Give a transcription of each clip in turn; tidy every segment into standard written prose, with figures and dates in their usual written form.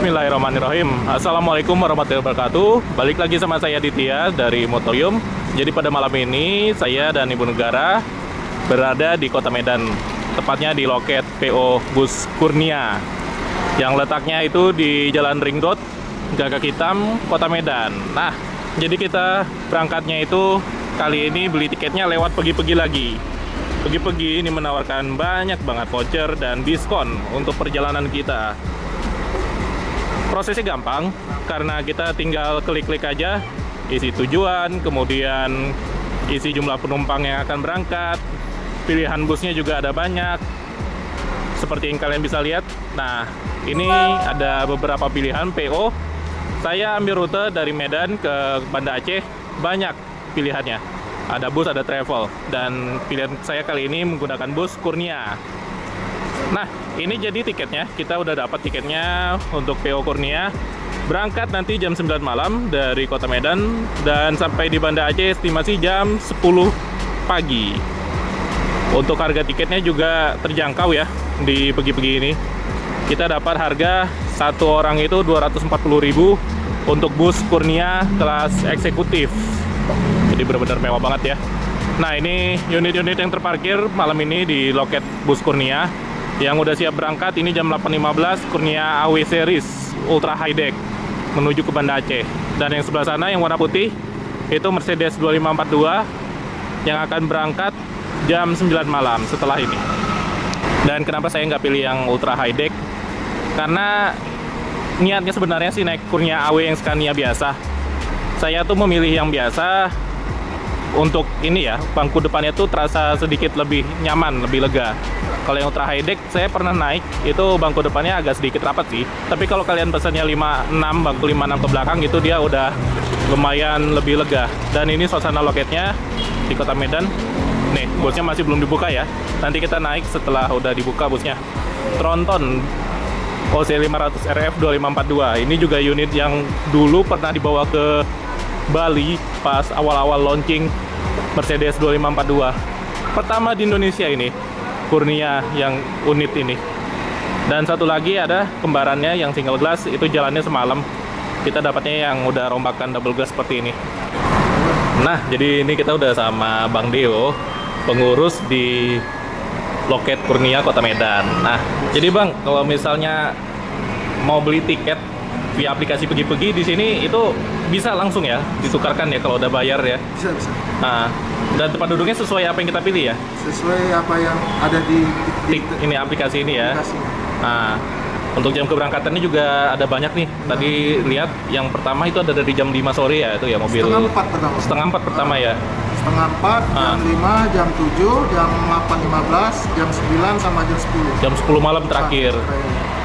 Bismillahirrahmanirrahim. Assalamualaikum warahmatullahi wabarakatuh. Balik lagi sama saya Ditya dari Motorium. Jadi pada malam ini saya dan Ibu Negara berada di Kota Medan, tepatnya di loket PO Bus Kurnia yang letaknya itu di Jalan Ring Road, Gagak Hitam, Kota Medan. Nah, jadi kita berangkatnya itu kali ini beli tiketnya lewat Pergi-Pergi lagi. Pergi-Pergi ini menawarkan banyak banget voucher dan diskon untuk perjalanan kita. Prosesnya gampang, karena kita tinggal klik-klik aja, isi tujuan, kemudian isi jumlah penumpang yang akan berangkat, pilihan busnya juga ada banyak, seperti yang kalian bisa lihat. Nah, ini ada beberapa pilihan PO. Saya ambil rute dari Medan ke Banda Aceh, banyak pilihannya. Ada bus, ada travel, dan pilihan saya kali ini menggunakan bus Kurnia. Nah, ini jadi tiketnya. Kita udah dapat tiketnya untuk PO Kurnia. Berangkat nanti jam 9 malam dari Kota Medan dan sampai di Banda Aceh estimasi jam 10 pagi. Untuk harga tiketnya juga terjangkau ya di Pergi-Pergi ini. Kita dapat harga satu orang itu 240.000 untuk bus Kurnia kelas eksekutif. Jadi benar-benar mewah banget ya. Nah, ini unit-unit yang terparkir malam ini di loket bus Kurnia. Yang udah siap berangkat ini jam 8.15 Kurnia AW Series Ultra High Deck menuju ke Banda Aceh. Dan yang sebelah sana yang warna putih itu Mercedes 2542 yang akan berangkat jam 9 malam setelah ini. Dan kenapa saya nggak pilih yang Ultra High Deck? Karena niatnya sebenarnya sih naik Kurnia AW yang Scania biasa. Saya tuh memilih yang biasa untuk ini ya, bangku depannya tuh terasa sedikit lebih nyaman, lebih lega. Kalau yang Ultra High Deck saya pernah naik, itu bangku depannya agak sedikit rapat sih. Tapi kalau kalian pesannya 56, bangku 56 ke belakang gitu, dia udah lumayan lebih lega. Dan ini suasana loketnya di Kota Medan. Nih, busnya masih belum dibuka ya. Nanti kita naik setelah udah dibuka busnya. Tronton OC500 RF 2542. Ini juga unit yang dulu pernah dibawa ke Bali pas awal-awal launching Mercedes 2542. Pertama di Indonesia ini Kurnia yang unit ini. Dan satu lagi ada kembarannya yang single glass, itu jalannya semalam. Kita dapatnya yang udah rombakan double glass seperti ini. Nah, jadi ini kita udah sama Bang Deo, pengurus di loket Kurnia Kota Medan. Nah, jadi Bang, kalau misalnya mau beli tiket via aplikasi Pergi-Pergi di sini itu bisa langsung ya ditukarkan ya kalau udah bayar ya. Bisa. Nah, dan tempat duduknya sesuai apa yang kita pilih ya? Sesuai apa yang ada di Ini aplikasi ini ya. aplikasinya. Nah, untuk jam keberangkatannya juga ada banyak nih. Tadi lihat yang pertama itu ada dari jam 5 sore ya, itu ya mobil. Setengah 4 pertama. Setengah 4 pertama ya. Setengah 4, jam 5, jam 7, jam 8.15, jam 9 sama jam 10. Jam 10 malam terakhir.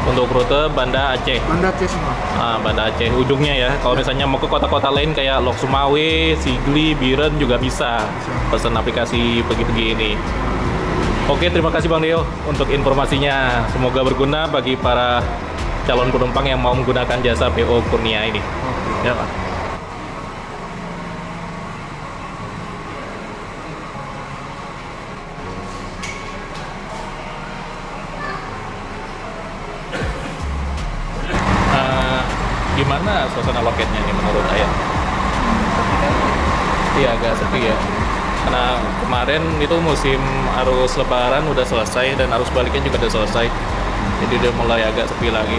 Untuk rute Banda Aceh. Banda Aceh semua. Nah, Banda Aceh ujungnya ya. Kalau misalnya mau ke kota-kota lain kayak Lok Sumawe, Sigli, Biren juga bisa pesan aplikasi Pergi-Pergi ini. Oke, terima kasih Bang Deo untuk informasinya. Semoga berguna bagi para calon penumpang yang mau menggunakan jasa PO Kurnia ini. Ya, Pak. Gimana suasana loketnya nih menurut Ayah? Iya, agak sepi ya. Karena kemarin itu musim arus lebaran udah selesai dan arus baliknya juga udah selesai. Jadi udah mulai agak sepi lagi.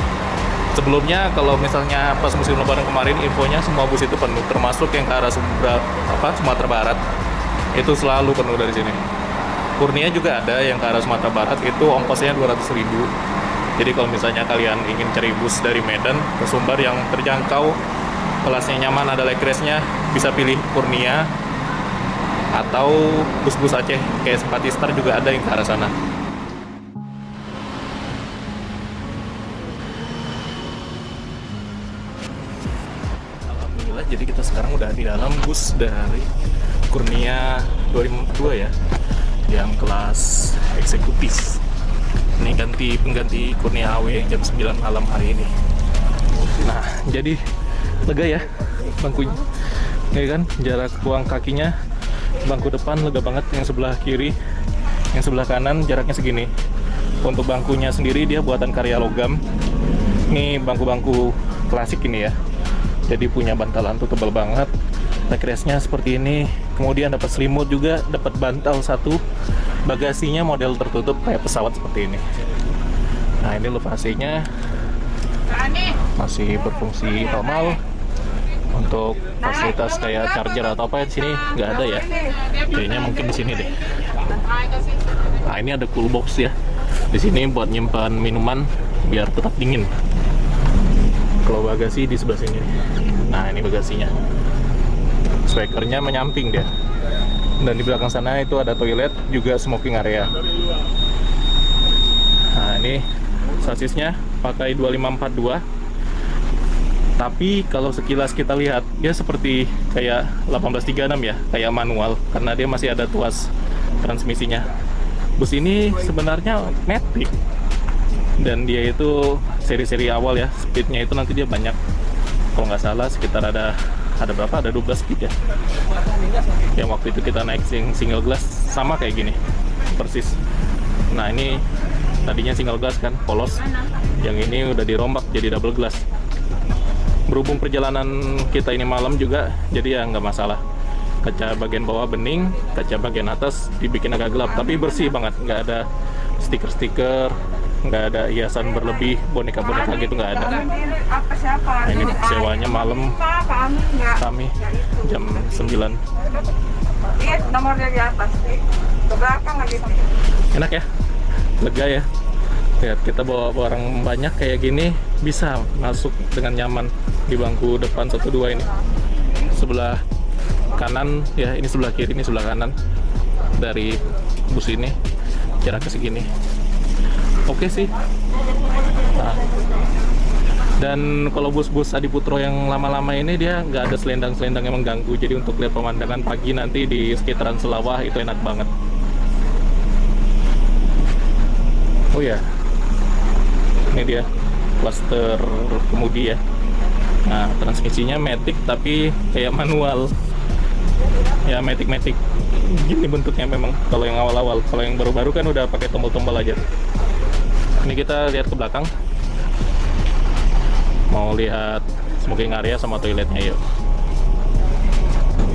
Sebelumnya kalau misalnya pas musim lebaran kemarin infonya semua bus itu penuh, termasuk yang ke arah Sumatera Barat. Itu selalu penuh dari sini. Kurnia juga ada yang ke arah Sumatera Barat, itu ongkosnya 200.000. Jadi kalau misalnya kalian ingin cari bus dari Medan ke Sumbar yang terjangkau, kelasnya nyaman, ada legressnya, bisa pilih Kurnia. Atau bus-bus Aceh kayak Simpati Star juga ada yang ke arah sana. Alhamdulillah, jadi kita sekarang udah di dalam bus dari Kurnia 2002 ya, yang kelas eksekutif. Ini pengganti Kurnia AW jam 9 malam hari ini. Nah, jadi lega ya bangkunya. Ya kan, jarak buang kakinya bangku depan lega banget, yang sebelah kiri, yang sebelah kanan jaraknya segini. Untuk bangkunya sendiri dia buatan karya logam. Ini bangku-bangku klasik ini ya. Jadi punya bantalan tuh tebal banget. Backrestnya seperti ini. Kemudian dapat selimut juga, dapat bantal satu. Bagasinya model tertutup kayak pesawat seperti ini. Nah ini louvre AC-nya masih berfungsi normal. Untuk fasilitas kayak charger atau apa di sini nggak ada ya. Kayaknya mungkin di sini deh. Nah ini ada cool box ya. Di sini buat nyimpan minuman biar tetap dingin. Kalau bagasi di sebelah sini. Nah ini bagasinya. Speakernya menyamping dia. Dan di belakang sana itu ada toilet juga smoking area. Nah ini sasisnya pakai 2542. Tapi kalau sekilas kita lihat dia seperti kayak 1836 ya, kayak manual karena dia masih ada tuas transmisinya. Bus ini sebenarnya matic dan dia itu seri-seri awal ya, speednya itu nanti dia banyak. Kalau nggak salah sekitar ada berapa? Ada 12 speed ya. Yang waktu itu kita naik single glass sama kayak gini, persis. Nah ini tadinya single glass kan, polos. Yang ini udah dirombak jadi double glass. Berhubung perjalanan kita ini malam juga, jadi ya nggak masalah. Kaca bagian bawah bening, kaca bagian atas dibikin agak gelap, tapi bersih banget. Nggak ada stiker-stiker, nggak ada hiasan berlebih, boneka-boneka gitu nggak ada. Nah, ini sewanya malam kami jam 9. Nomornya di atas, ke belakang lagi. Enak ya, lega ya. Lihat kita bawa orang banyak kayak gini bisa masuk dengan nyaman di bangku depan 1-2 ini. Sebelah kanan ya, ini sebelah kiri, ini sebelah kanan dari bus ini jaraknya segini. Oke sih. Nah, dan kalau bus-bus Adiputro yang lama-lama ini dia nggak ada selendang-selendang yang mengganggu. Jadi untuk lihat pemandangan pagi nanti di sekitaran Selawah itu enak banget. Oh ya, ini dia cluster kemudi ya. Nah transmisinya matic tapi kayak manual ya, matic gini bentuknya memang. Kalau yang awal-awal, kalau yang baru-baru kan udah pakai tombol-tombol aja. Ini kita lihat ke belakang, mau lihat smoking area sama toiletnya yuk.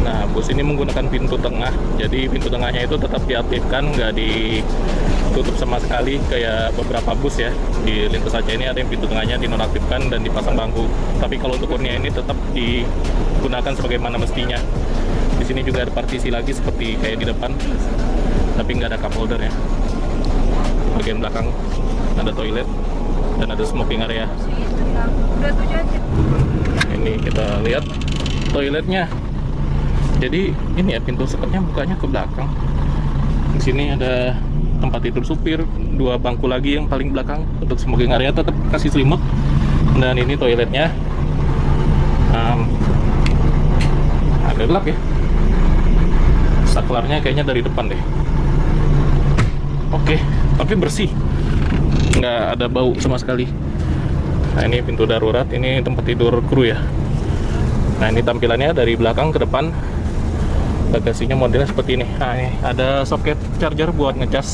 Nah bus ini menggunakan pintu tengah, jadi pintu tengahnya itu tetap diaktifkan, nggak ditutup sama sekali kayak beberapa bus ya. Di Lintas Aceh ini ada yang pintu tengahnya dinonaktifkan dan dipasang bangku. Tapi kalau untuk Kurnia ini tetap digunakan sebagaimana mestinya. Di sini juga ada partisi lagi seperti kayak di depan, tapi nggak ada cup holdernya. Bagian belakang ada toilet dan ada smoking area. Ini kita lihat toiletnya. Jadi ini ya, pintu sekatnya bukanya ke belakang. Di sini ada tempat tidur supir, 2 bangku lagi yang paling belakang. Untuk smoking area tetap kasih selimut. Dan ini toiletnya agak gelap ya. Saklarnya kayaknya dari depan deh. Oke, tapi bersih, nggak ada bau sama sekali. Nah ini pintu darurat, ini tempat tidur kru ya. Nah ini tampilannya dari belakang ke depan. Bagasinya modelnya seperti ini. Nah ini ada soket charger buat ngecas.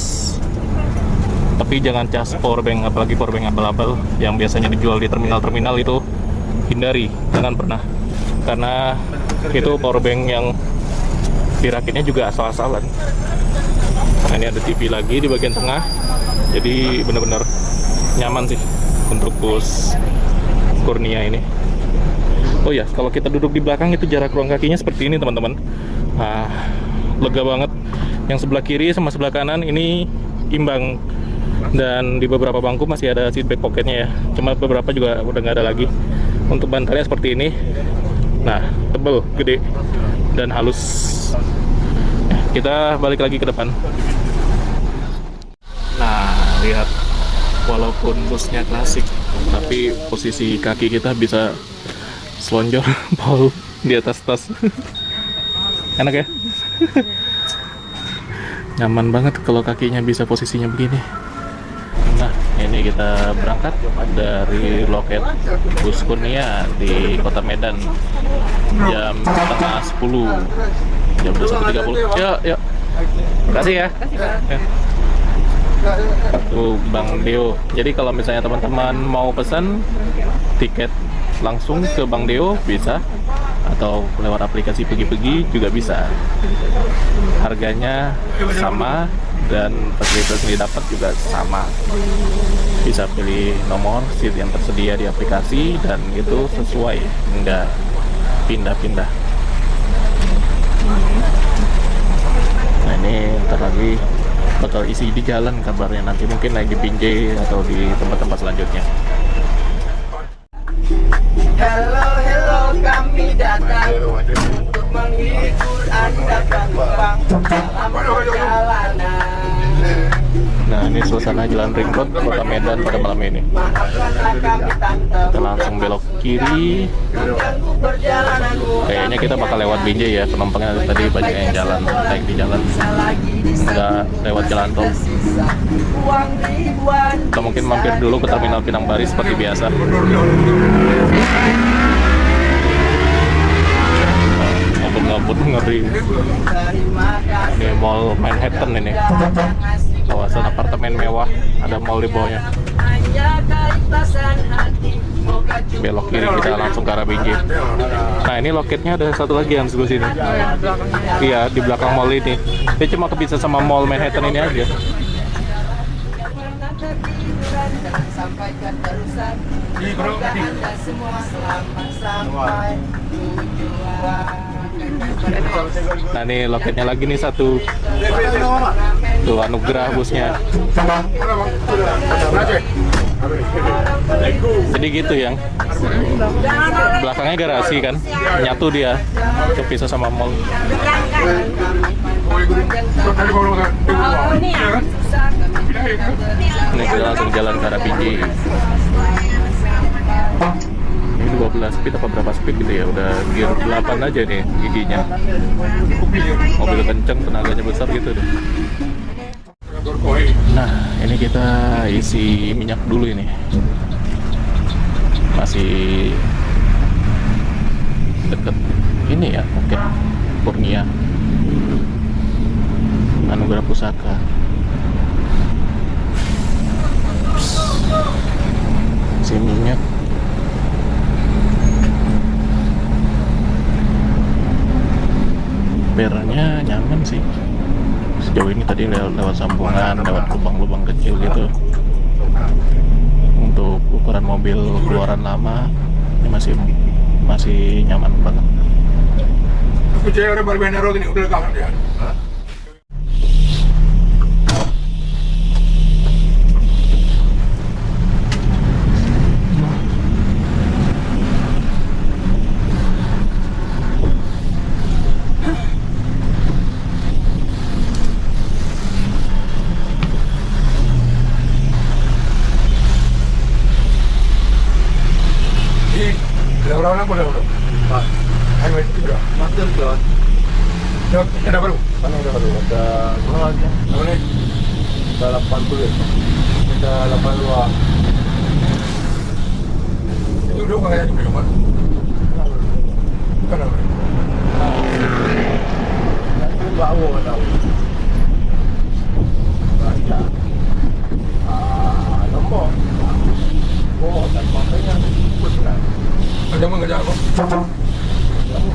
Tapi jangan cas powerbank, apalagi powerbank abal-abal yang biasanya dijual di terminal-terminal itu hindari, jangan pernah. Karena itu powerbank yang dirakitnya juga asal-asalan. Nah ini ada TV lagi di bagian tengah. Jadi benar-benar nyaman sih untuk bus Kurnia ini. Oh ya, kalau kita duduk di belakang itu jarak ruang kakinya seperti ini teman-teman. Nah, lega banget. Yang sebelah kiri sama sebelah kanan ini imbang. Dan di beberapa bangku masih ada seat back pocketnya ya. Cuma beberapa juga udah nggak ada lagi. Untuk bantalnya seperti ini. Nah, tebel, gede, dan halus. Kita balik lagi ke depan. Nah, lihat. Walaupun busnya klasik, tapi posisi kaki kita bisa selonjor pol di atas tas. Enak ya? Nyaman banget kalau kakinya bisa posisinya begini. Nah, ini kita berangkat dari loket bus Kurnia di Kota Medan jam setengah 10, jam 21.30. Yuk. Terima kasih ya. Kartu Bank Deo. Jadi kalau misalnya teman-teman mau pesan tiket langsung ke Bank Deo bisa, atau lewat aplikasi Pergi-Pergi juga bisa. Harganya sama dan fasilitas yang didapat juga sama. Bisa pilih nomor seat yang tersedia di aplikasi dan itu sesuai, enggak pindah-pindah. Nah ini ntar lagi bakal isi di jalan kabarnya, nanti mungkin lagi di Binjai atau di tempat-tempat selanjutnya. Hello, kami datang untuk menghibur Anda penumpang dalam perjalanan. Nah ini suasana jalan ring road kota Medan pada malam ini. Maafkanlah kami tante, Kita langsung belok kiri. mengganggu perjalananmu. Kayaknya kita bakal lewat Binjai ya, penumpangnya tadi banyak yang jalan, naik di jalan, nggak lewat jalan tol. Uang ribuan. Atau mungkin mampir dulu ke Terminal Pinang Baris seperti biasa. Ngabut ngeri. Terima kasih. Ini Mall Manhattan ini, kawasan apartemen mewah, ada mall di bawahnya. Hanya keikhlasan hati. Belok kiri kita langsung ke arah Binjai. Nah ini loketnya ada satu lagi yang sebelah sini. Iya di belakang mall ini. Dia cuma kepisah sama Mall Manhattan ini aja. Sampai ke terusan. Semoga Anda semua selamat sampai tujuan. Nah ini loketnya lagi nih satu. Tuh Anugerah busnya. Jadi gitu yang belakangnya garasi kan, nyatu dia, kepisah sama mall. Ini kita langsung jalan ke arah Binjai. Ini 12 speed apa berapa speed gitu ya, udah gear 8 aja nih giginya. Mobil kenceng, tenaganya besar gitu deh. Nah ini kita isi minyak dulu ini. Masih deket ini ya, oke, Kurnia Anugerah Pusaka. Isi minyak. Bernya nyaman sih. Sejauh ini tadi lewat sambungan, lewat lubang-lubang kecil gitu. Untuk ukuran mobil keluaran lama ini masih nyaman banget. Percaya orang berbeda roda ini udah kalah dia. Orang-orang boleh bro. Pak, ayo itu juga. Master keluar. Jom, ada baru. Mana udah baru? Ada berapa lagi? Apa nih? Ada 80. Ada 82. Itu dulu kayak gitu Pak. Kenapa? Itu bau tahu. Banyak. Lombok. Oh, dan makanya betul. Ada mau ngejar apa?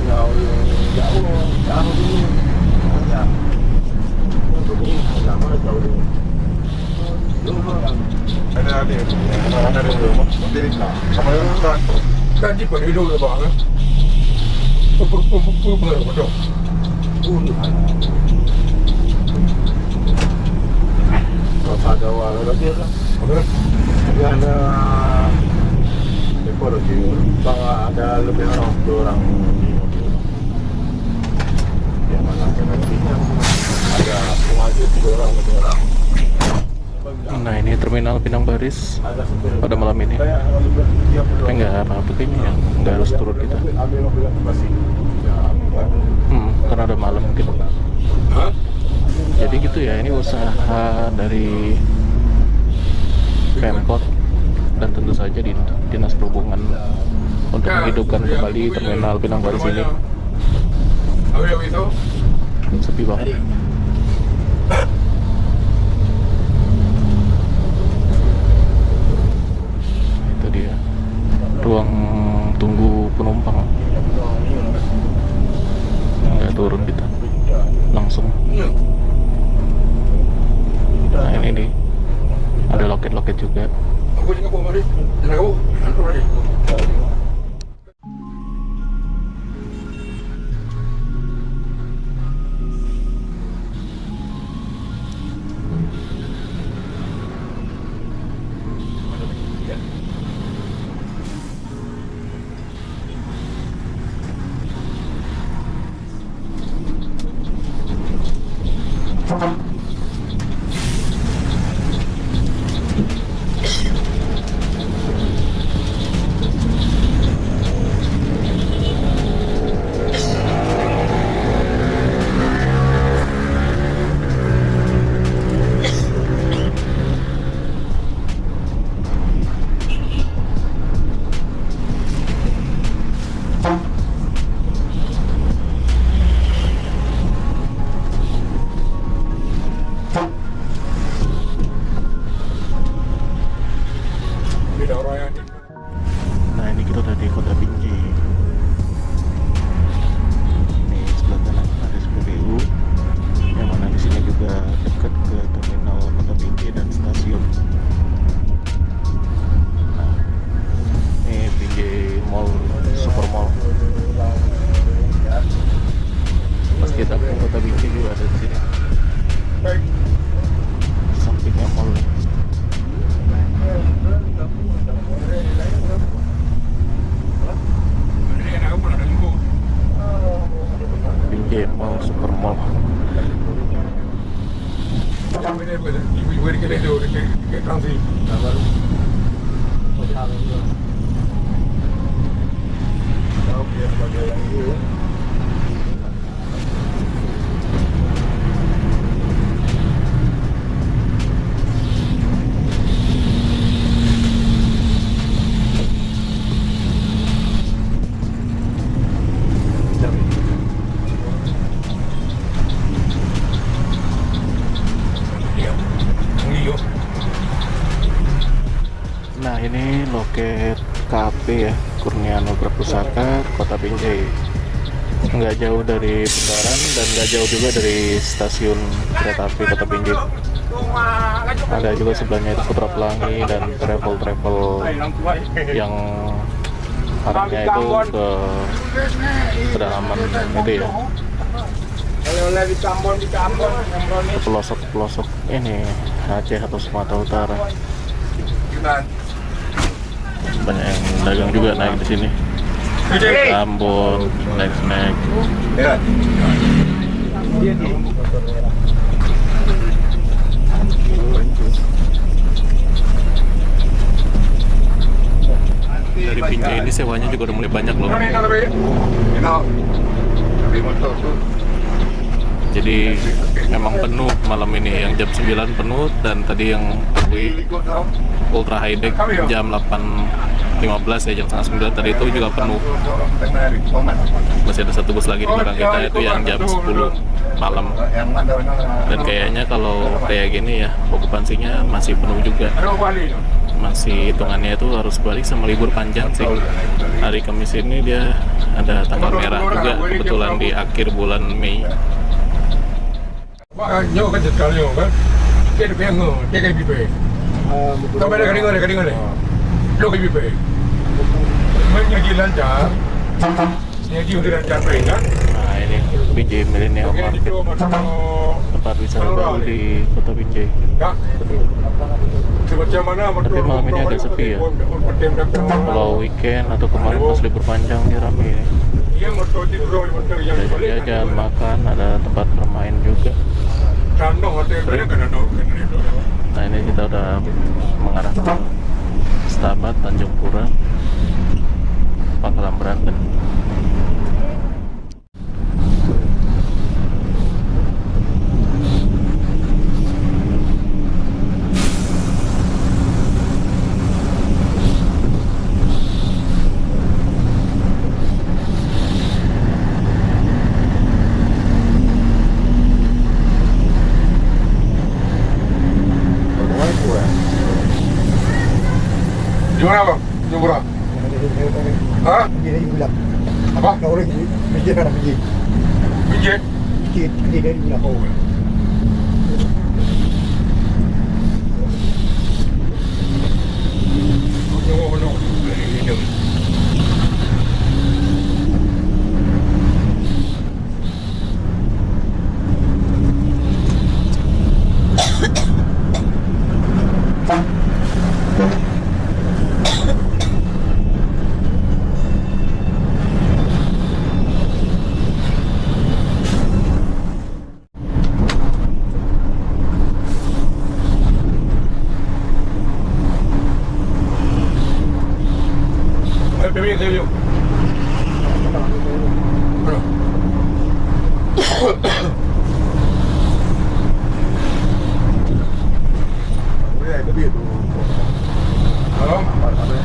Jauh dulu. Ya. Ini lama jauh dulu. Ada dulu. Sama yang kan. Kan jipa ni dulu Pak. Pur benar betul. Ada walau lagi lah. Apa? Dia ada ekor lagi. Ada lebih orang 2 orang di mobil. Yang mana nantinya ada pengajar 3 orang. Nah ini Terminal Pinang Baris pada malam ini. Tapi nggak apa-apa kayaknya ya, nggak harus turun kita. Karena udah malam mungkin. Jadi gitu ya, ini usaha dari Pemkot dan tentu saja di Dinas Perhubungan untuk menghidupkan kembali Terminal Pinang Baris ini. Sepi banget. Jalan kamu. Antar lagi. Nah, ini kita udah di Kota Binjai. Ini sebelah kanan ada SPBU, yang mana di sini juga dekat ke terminal Kota Binjai dan stasiun. Nah, ini Binjai Mall, Super Mall. Pas kita ke Kota Binjai juga ada di sini. Sampingnya mall. Binjai Mall, Super Mall. Ibu-ibu di kedai tu, dekat transi. Nah, ini loket KAP ya, Kurnia Nugra Pusaka, Kota Binjai. Nggak jauh dari bundaran dan nggak jauh juga dari stasiun kereta api Kota Binjai. Ada juga sebelahnya itu Putra Pelangi dan travel-travel yang arahnya itu ke pedalaman itu ya, ke pelosok-pelosok ini Aceh atau Sumatera Utara. Banyak yang dagang juga naik di sini. Ambon, snack. Dari Binjai ini sewanya juga udah mulai banyak loh. Jadi memang penuh malam ini, yang jam 9 penuh, dan tadi yang ultra high deck jam 8.15 ya, jam setengah 9 tadi itu juga penuh. Masih ada satu bus lagi di belakang kita itu yang jam 10 malam. Dan kayaknya kalau kayak gini ya, okupansinya masih penuh juga. Masih hitungannya itu harus balik sama libur panjang sih. Hari Kamis ini dia ada tanggal merah juga, kebetulan di akhir bulan Mei. Nyo kan jadwal nyo kan, dia ada yang dia kayak bibe. Kau beda kadang ni, lo kayak bibe. Menjadi lancar, menjadi udah lancar kan? Nah, ini Binjai Millennial Market, tempat wisata baru di Kota Binjai. Tapi malam ini agak sepi ya. Kalau weekend atau kemarin pas libur panjang ini rame ini. Ada jajan, makan, ada tempat bermain juga. Nah, ini kita udah mengarah ke Setabat, Tanjung Pura, Pangkalan Banten. Gimana bang? Jumurah? Hah? Dari bulan. Apa? Kau orang kerja kan pergi. Bijak? Pergi dari bulan. Oh. Bebek saya yuk. Bro. Boleh ada dia tu. Halo. Apa ya?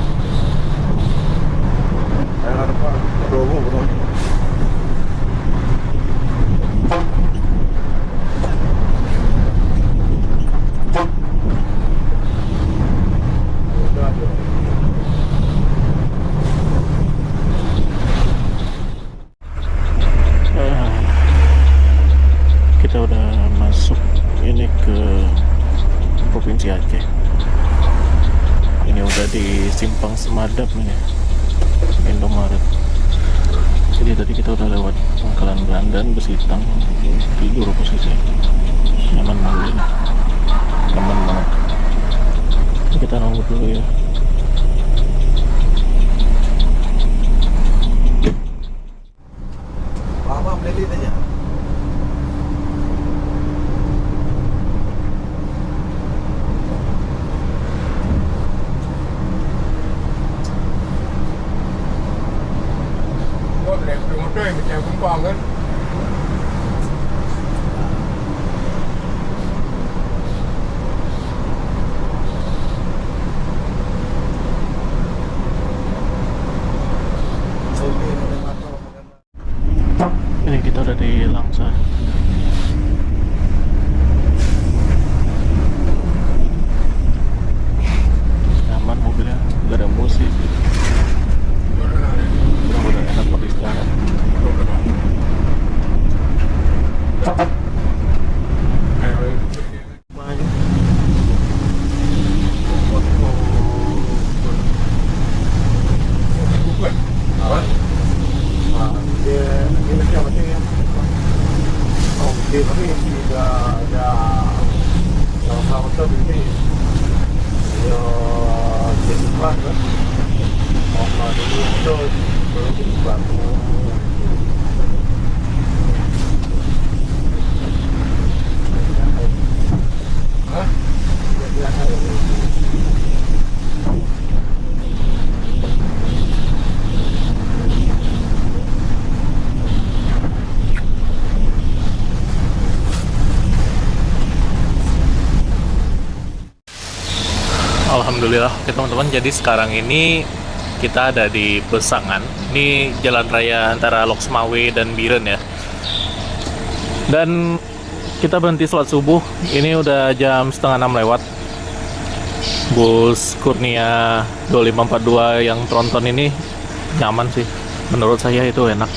Ada apa? Promo promo. Kita udah masuk ini ke Provinsi Aceh. Ini udah di Simpang Semadap nih, Indomaret. Jadi tadi kita udah lewat Pangkalan Berandan, Besitang, tidur posisi. Nyaman banget ini. Nyaman banget. Kita nunggu dulu ya. Apa beli aja? Motor yang macam kumpang kan. Ini kita udah di Langsa. Nyaman mobilnya, gak ada musik. Udah enak buat istirahat. Alhamdulillah, oke teman-teman. Jadi sekarang ini kita ada di Besangan. Ini jalan raya antara Loksmawe dan Biren ya. Dan kita berhenti sholat subuh. Ini udah jam 5:30 lewat. Bus Kurnia 2542 yang tronton ini nyaman sih. Menurut saya itu enak.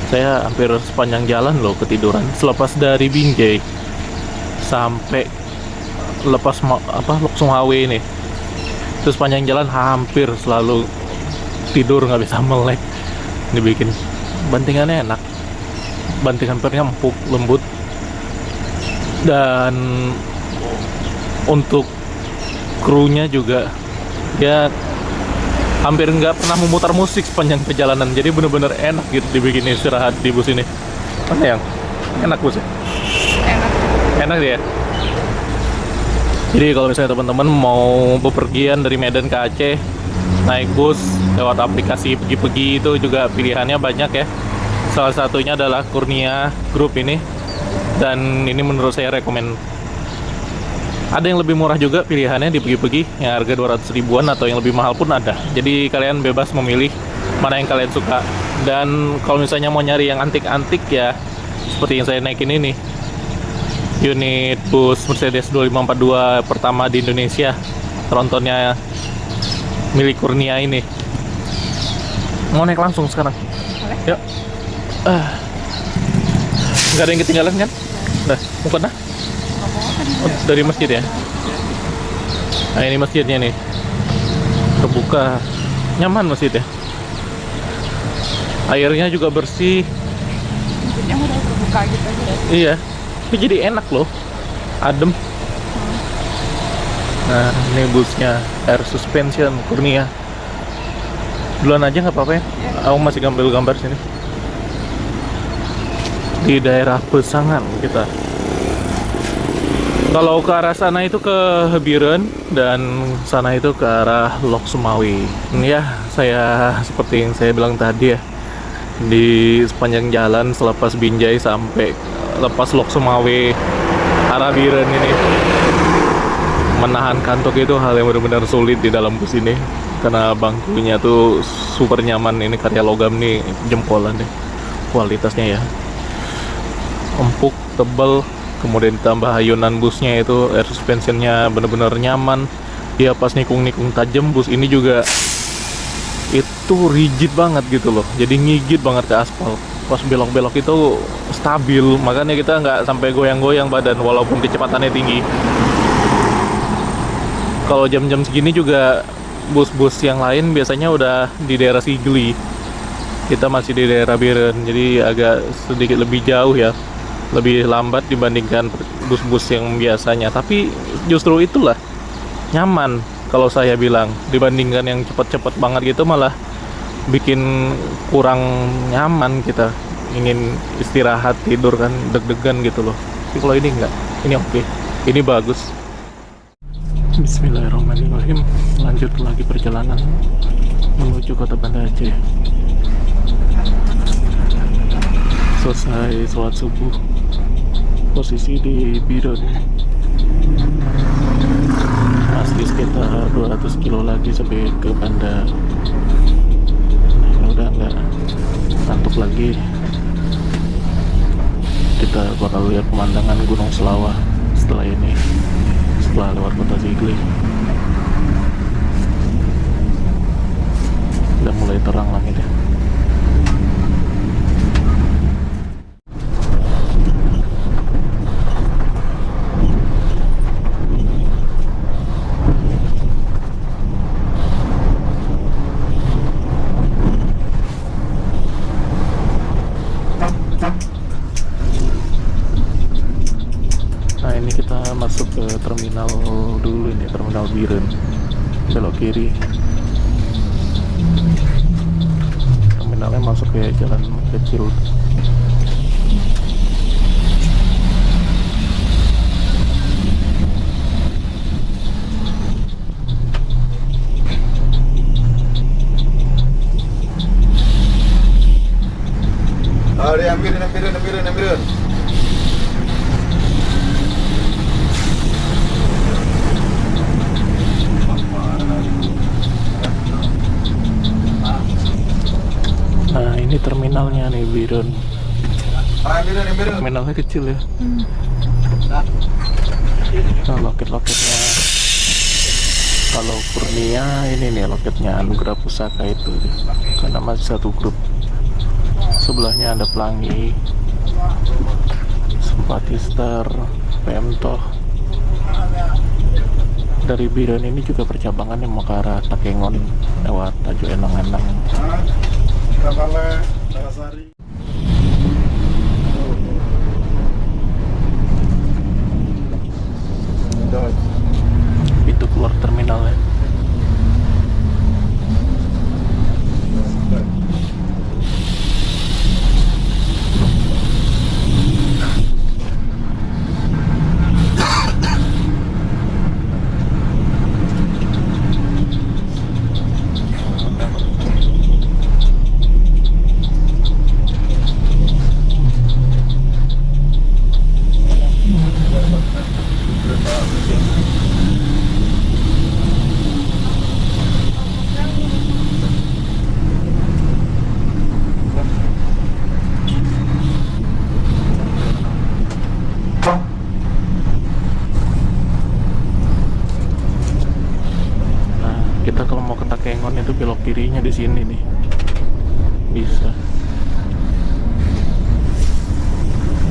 Saya hampir sepanjang jalan loh ketiduran. Selepas dari Binjai sampai lepas Loksmawe ini, terus panjang jalan hampir selalu tidur, nggak bisa melek. Dibikin bantingannya enak, bantingan pernya empuk, lembut, dan untuk krunya juga ya hampir nggak pernah memutar musik sepanjang perjalanan. Jadi bener-bener enak gitu dibikin istirahat di bus ini. Mana yang enak busnya? Enak ya. Jadi kalau misalnya teman-teman mau bepergian dari Medan ke Aceh, naik bus lewat aplikasi Pergi-Pergi itu juga pilihannya banyak ya. Salah satunya adalah Kurnia Group ini, dan ini menurut saya rekomen. Ada yang lebih murah juga pilihannya di Pergi-Pergi, yang harga 200 ribuan, atau yang lebih mahal pun ada. Jadi kalian bebas memilih mana yang kalian suka. Dan kalau misalnya mau nyari yang antik-antik ya, seperti yang saya naikin ini, unit bus Mercedes 2542 pertama di Indonesia, trontonnya milik Kurnia ini. Mau naik langsung sekarang? Yuk. Nggak ada yang ketinggalan kan? Nah, bukan dah. Oh, dari masjid ya? Nah, ini masjidnya nih, terbuka, nyaman masjid ya. Airnya juga bersih. Yang udah terbuka gitu aja. Iya, tapi jadi enak loh, adem. Nah, ini busnya Air Suspension Kurnia. Duluan aja nggak apa-apa ya? Aku masih ngambil gambar sini. Di daerah Besangan kita. Kalau ke arah sana itu ke Biren dan sana itu ke arah Lok Sumawi. Ya, saya seperti yang saya bilang tadi ya, di sepanjang jalan selepas Binjai sampai lepas Lok Sumawi arah Biren ini, menahan kantuk itu hal yang benar-benar sulit di dalam bus ini karena bangkunya tuh super nyaman. Ini karya logam nih, jempolan deh kualitasnya ya, empuk, tebal. Kemudian ditambah ayunan busnya itu, air suspensionnya bener-bener nyaman. Ya pas nikung-nikung tajam, bus ini juga itu rigid banget gitu loh, jadi ngigit banget ke aspal. Pas belok-belok itu stabil, makanya kita nggak sampai goyang-goyang badan walaupun kecepatannya tinggi. Kalau jam-jam segini juga bus-bus yang lain biasanya udah di daerah Sigli, kita masih di daerah Biren, jadi agak sedikit lebih jauh ya, lebih lambat dibandingkan bus-bus yang biasanya. Tapi justru itulah nyaman kalau saya bilang, dibandingkan yang cepet-cepet banget gitu malah bikin kurang nyaman. Kita ingin istirahat, tidur kan deg-degan gitu loh. Tapi kalau ini enggak, ini oke, ini bagus. Bismillahirrahmanirrahim. Lanjut lagi perjalanan menuju kota Banda Aceh. Selesai sholat subuh, posisi di Biren, masih sekitar 200 kilo lagi sampai ke Banda. Nah, udah nggak ngantuk lagi. Kita bakal lihat pemandangan Gunung Selawah setelah ini, setelah lewat kota Sigli. Udah mulai terang langitnya. Nah, ini kita masuk ke terminal dulu, ini terminal Biren, belok kiri. Terminalnya masuk ke jalan kecil. Ambirin. Nah, ini terminalnya nih, Biren. Terminalnya kecil ya. Nah, loket-loketnya. Kalau Kurnia ini nih loketnya Anugerah Pusaka itu, karena masih satu grup. Sebelahnya ada Pelangi, Simpatister, Pemtoh. Dari Biren ini juga percabangan yang mau ke arah Takengon lewat Tajo Enang-Enang. Itu keluar terminalnya. Kita kalau mau ke Takengon itu belok kirinya di sini nih, bisa.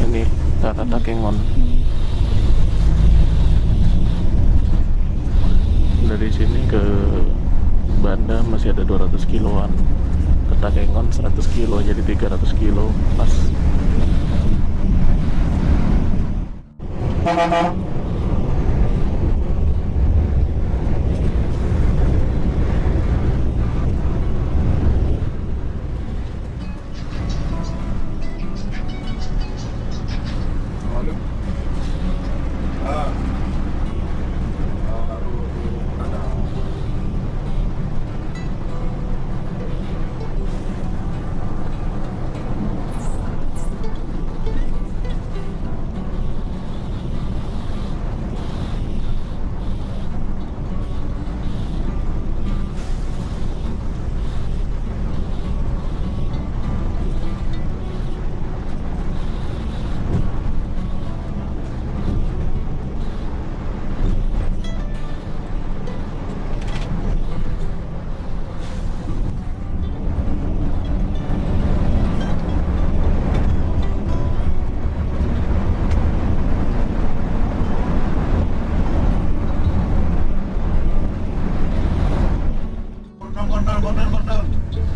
Ini kata Takengon. Dari sini ke Banda masih ada 200 kiloan, ke Takengon 100 kilo, jadi 300 kilo pas.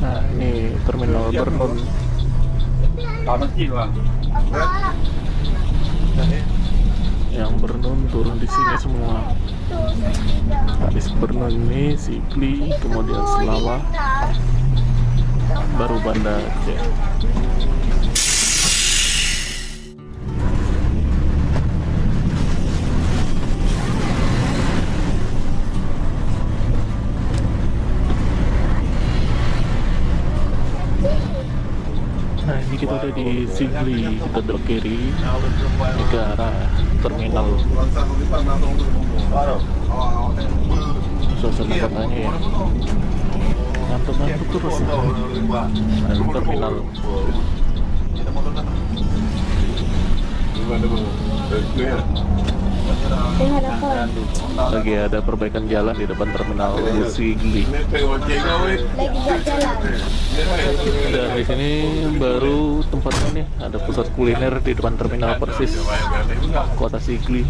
Nah, ini terminal Bernun. Yang Bernun turun di sini semua. Habis Bernun ini Sigli, kemudian Selawa, baru Banda Aceh. Nah, ini kita udah di Sigli, kita belok kiri ke arah terminal. Suasana kotanya ya, ngantuk-ngantuk terus. Nah, ini terminal. Lagi ada perbaikan jalan di depan terminal Sigli. Lagi buat jalan. Dan di sini baru tempat ini ada pusat kuliner di depan terminal persis kota Sigli.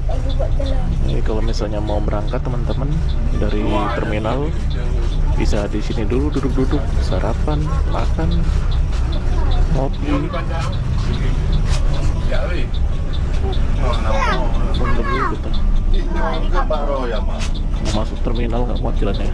Lagi buat jalan. Jadi kalau misalnya mau berangkat teman-teman dari terminal bisa di sini dulu duduk-duduk sarapan, makan, ngopi. Bener gitu. Mau masuk terminal nggak muat jalannya.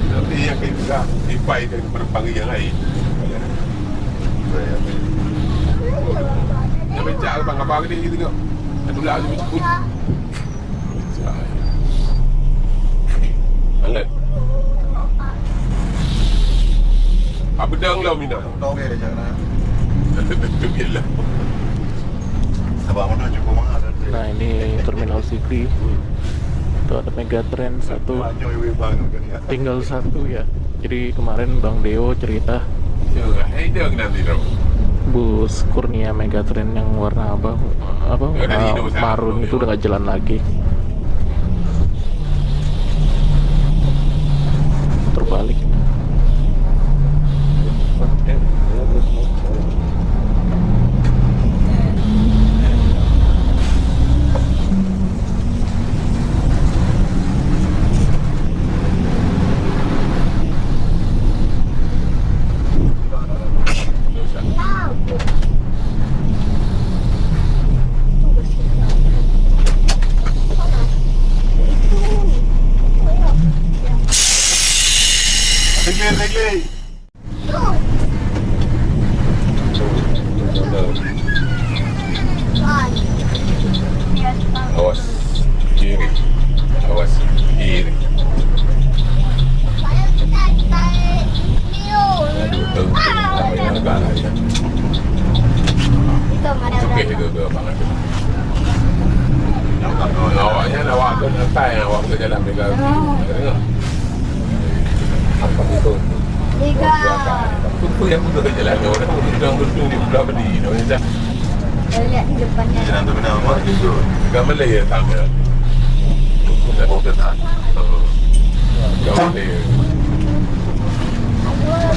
Tapi yang kayak juga dipai dari penumpang yang lain. Dia becak bang apa ni gitu tengok. Ada lah macam tu. Hangat. Apa dang lah minat? Tahu dia jangan. Biarlah. Abang mana cukup mahal. Nah, ini terminal Sigli. Itu ada Megatrend 1, tinggal 1 ya. Jadi kemarin Bang Deo cerita Dia nanti dong. bus Kurnia Megatrend yang warna marun itu udah gak jalan lagi. Terbalik. Regli. Awas kiri. Awas kiri. Okey ke banget. Awaknya awak kena tai awak ke jalan mereka. Apa itu? Tiga. Itu yang betul ke jalan orang sedang berdua di belah berdiri dah. Lihat di depannya. Jalan tu benar mak itu. Gambar layer tangga. Oh betul. Gambar layer.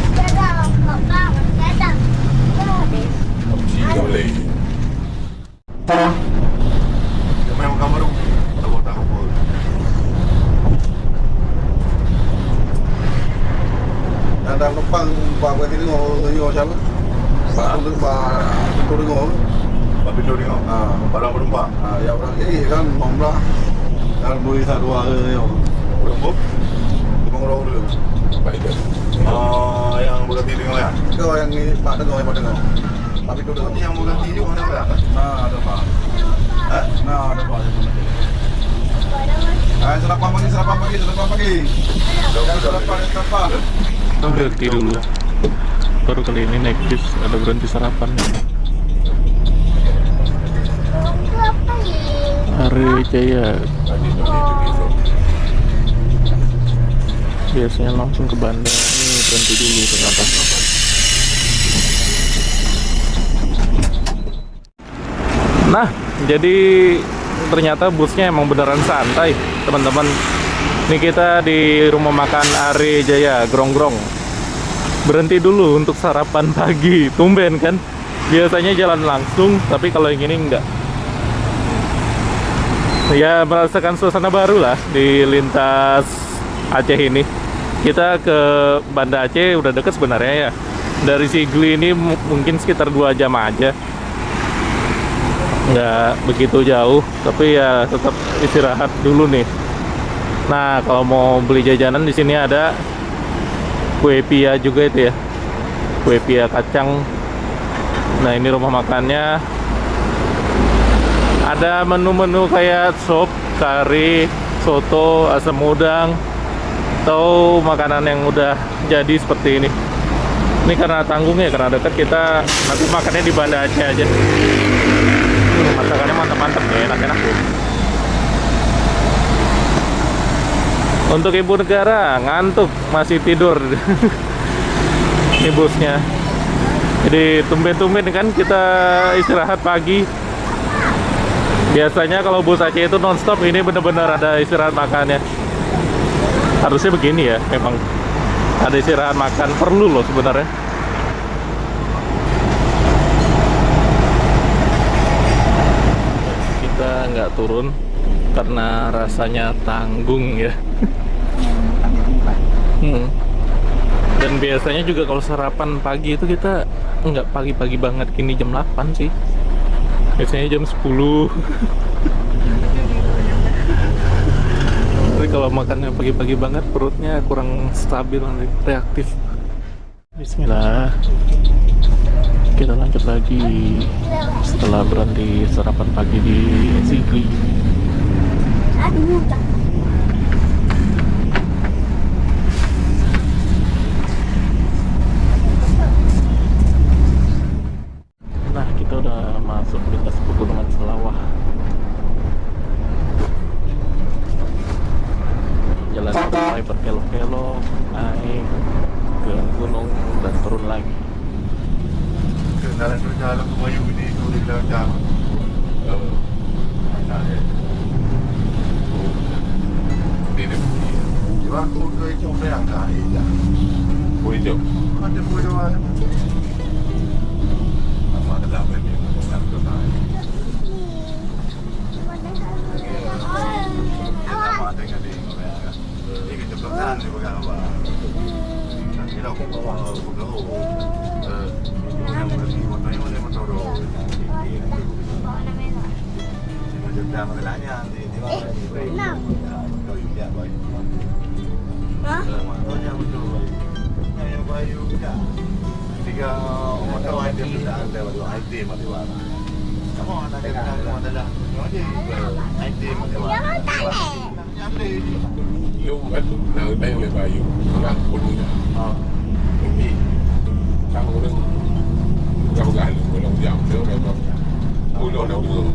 Sekarang, sekarang. Gambar layer. Memang gambar tu. Tak apa. Ada numpang bawa ini ngomong siapa? Pak Pintu Dengar. Pak Pintu Dengar. Barang penumpang. Ya orang ini kan nomor yang boleh satu hari yang berapa? 5 dulu. Baik. Yang berganti dengan ya? Kau yang ini Pak Dengar yang Pak Dengar. Pak Pintu Dengar. Yang berganti di mana berapa? Ada Pak. Ada Pak. Selamat pagi. Selamat. Berhenti dulu. Baru kali ini naik bis ada berhenti sarapan. Hari Jaya. Biasanya langsung ke Banda. Ini berhenti dulu ternyata. Nah, jadi ternyata busnya emang beneran santai, teman-teman. Ini kita di rumah makan Ari Jaya, Grongrong. Berhenti dulu untuk sarapan pagi. Tumben kan? Biasanya jalan langsung, tapi kalau yang ini enggak. Ya, merasakan suasana baru lah di lintas Aceh ini. Kita ke Banda Aceh udah deket sebenarnya ya. Dari Sigli ini mungkin sekitar 2 jam aja. Nggak begitu jauh, tapi ya tetap istirahat dulu nih. Nah, kalau mau beli jajanan di sini ada kue pia juga itu ya. Kue pia kacang. Nah, ini rumah makannya. Ada menu-menu kayak sop, kari, soto, asam udang, atau makanan yang udah jadi seperti ini. Ini karena tanggung ya, karena dekat, kita nanti makannya di Banda Aceh aja. Masakannya mantap-mantap ya, enak-enak. Untuk ibu negara ngantuk, masih tidur. Ini bosnya. Jadi tumben-tumben kan kita istirahat pagi. Biasanya kalau bus Aceh itu nonstop, ini bener-bener ada istirahat makannya. Harusnya begini ya, memang ada istirahat makan, perlu loh sebenarnya. Kita nggak turun karena rasanya tanggung ya. Dan biasanya juga kalau sarapan pagi itu kita nggak pagi-pagi banget, gini jam 8 sih. Biasanya jam 10. Tapi kalau makannya pagi-pagi banget, perutnya kurang stabil, reaktif. Bismillah. Kita lanjut lagi setelah berhenti sarapan pagi di Sigli. Nah, kita udah masuk lintas pegunungan Selawah. Jalan mulai berkelok-kelok, naik ke gunung dan turun lagi. Jalan berjalan ke Melayu ini boleh jalan. Cuma aku ke Chong yang dah ada. Boleh jauh. Ada boleh jalan. Apa ada apa ni? Tak tahu. Apa dengan dia? Ini kita belakang ni bukan apa. Kita aku bawa betul. Yang mesti motor yang motor. Macam dah masalahnya di mana ni? Kau juga baik. Motornya betul. Yang bayu juga. Tiga motor item sudah ada baru item ada baru. Kamu nak kena kamu adalah item ada baru. Yang ni. Lu itu nak bayar le bayu. Yang puluh dah. Ini. Kamu orang kamu kan orang jam tu kan. Puluh dah puluh.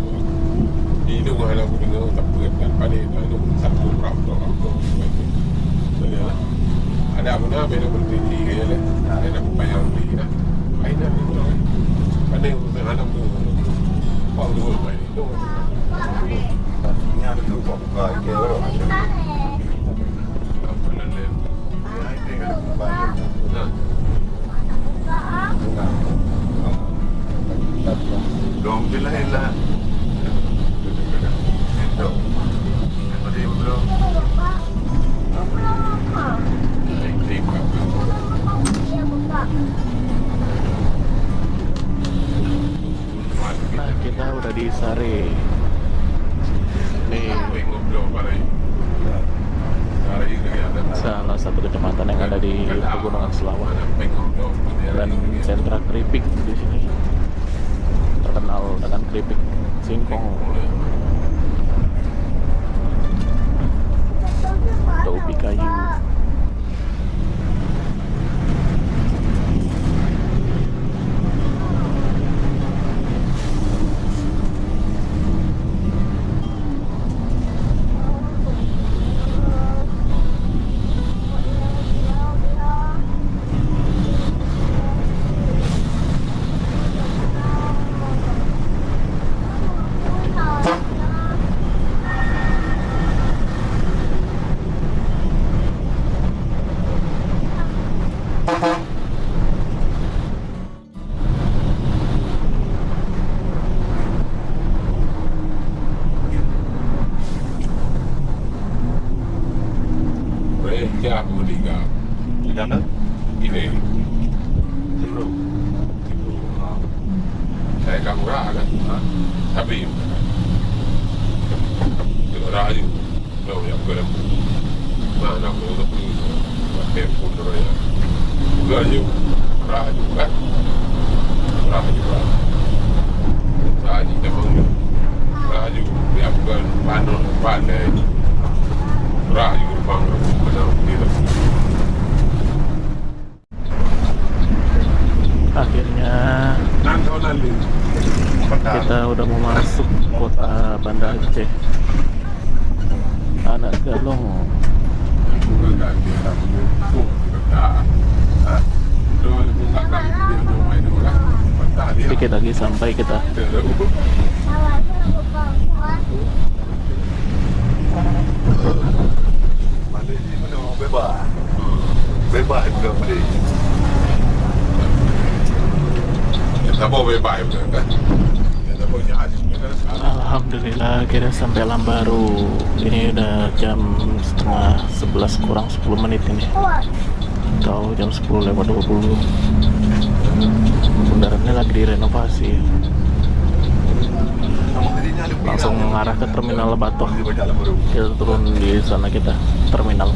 Ini gua nak dengar tak perhatian pada itu satu berapa tu. Ada apa nak benda bertinggi kaya le. Ada bayar beli dah. Aina tu. Pada yang anak tu. Kau tu baik tu. Yang tu buka ke orang. Apa nak le? Item ada banyak. Nah. Dong bila hilang. Itu. Apa dia bro? Nah, kita udah di Sare. Nih, salah satu kecamatan yang ada di Pegunungan Selawah dan sentra keripik di sini. Terkenal dengan keripik singkong atau ubi kayu. ya aku tiga. Jangan. Ini. Saya kamu kan, tapi rayu, tahu yang berapa? Mana aku untuk telepon ya, rayu kan, rayu kan, tadi memang rayu yang bukan panon pandai, rayu bangga benar tidak. Akhirnya kita udah mau masuk kota Banda Aceh. Anak Galong. Dikit lagi sampai kita. Bebas. Bebas juga boleh. Tak boleh baik kan? Tak boleh nyari kan? Alhamdulillah akhirnya sampai Lambaru. Ini udah jam setengah 11 kurang 10 menit ini. Atau jam 10 lewat 20. Bundaraannya lagi direnovasi. Langsung mengarah ke terminal Batoh. Kita turun di sana kita, terminal.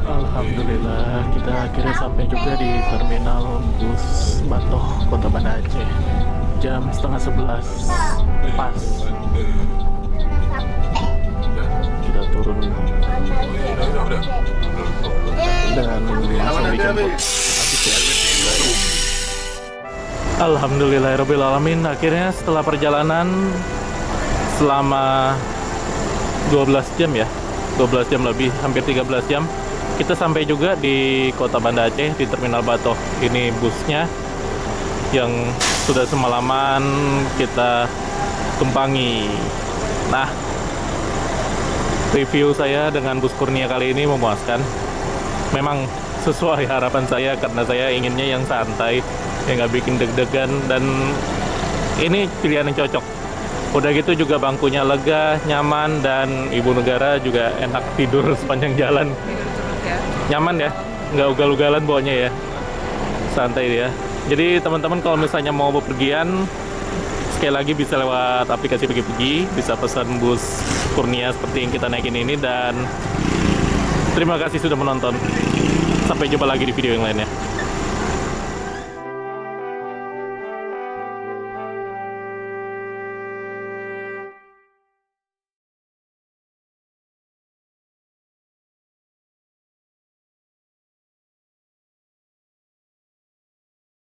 Alhamdulillah kita akhirnya sampai juga di terminal bus Batoh Kota Banda Aceh. Jam setengah 11 pas. Kita turun dan langsung dijemput. Alhamdulillahirobbilalamin. Akhirnya setelah perjalanan selama 12 jam ya, 12 jam lebih, hampir 13 jam, kita sampai juga di Kota Banda Aceh, di Terminal Batoh. Ini busnya yang sudah semalaman kita tumpangi. Nah, review saya dengan bus Kurnia kali ini memuaskan. Memang sesuai harapan saya, karena saya inginnya yang santai, yang nggak bikin deg-degan, dan ini pilihan yang cocok. Udah gitu juga bangkunya lega, nyaman, dan ibu negara juga enak tidur sepanjang jalan. Nyaman ya, nggak ugal-ugalan bawanya ya, santai dia. Jadi teman-teman kalau misalnya mau bepergian, sekali lagi bisa lewat aplikasi Pergi-Pergi, bisa pesan bus Kurnia seperti yang kita naikin ini. Dan terima kasih sudah menonton. Sampai jumpa lagi di video yang lainnya.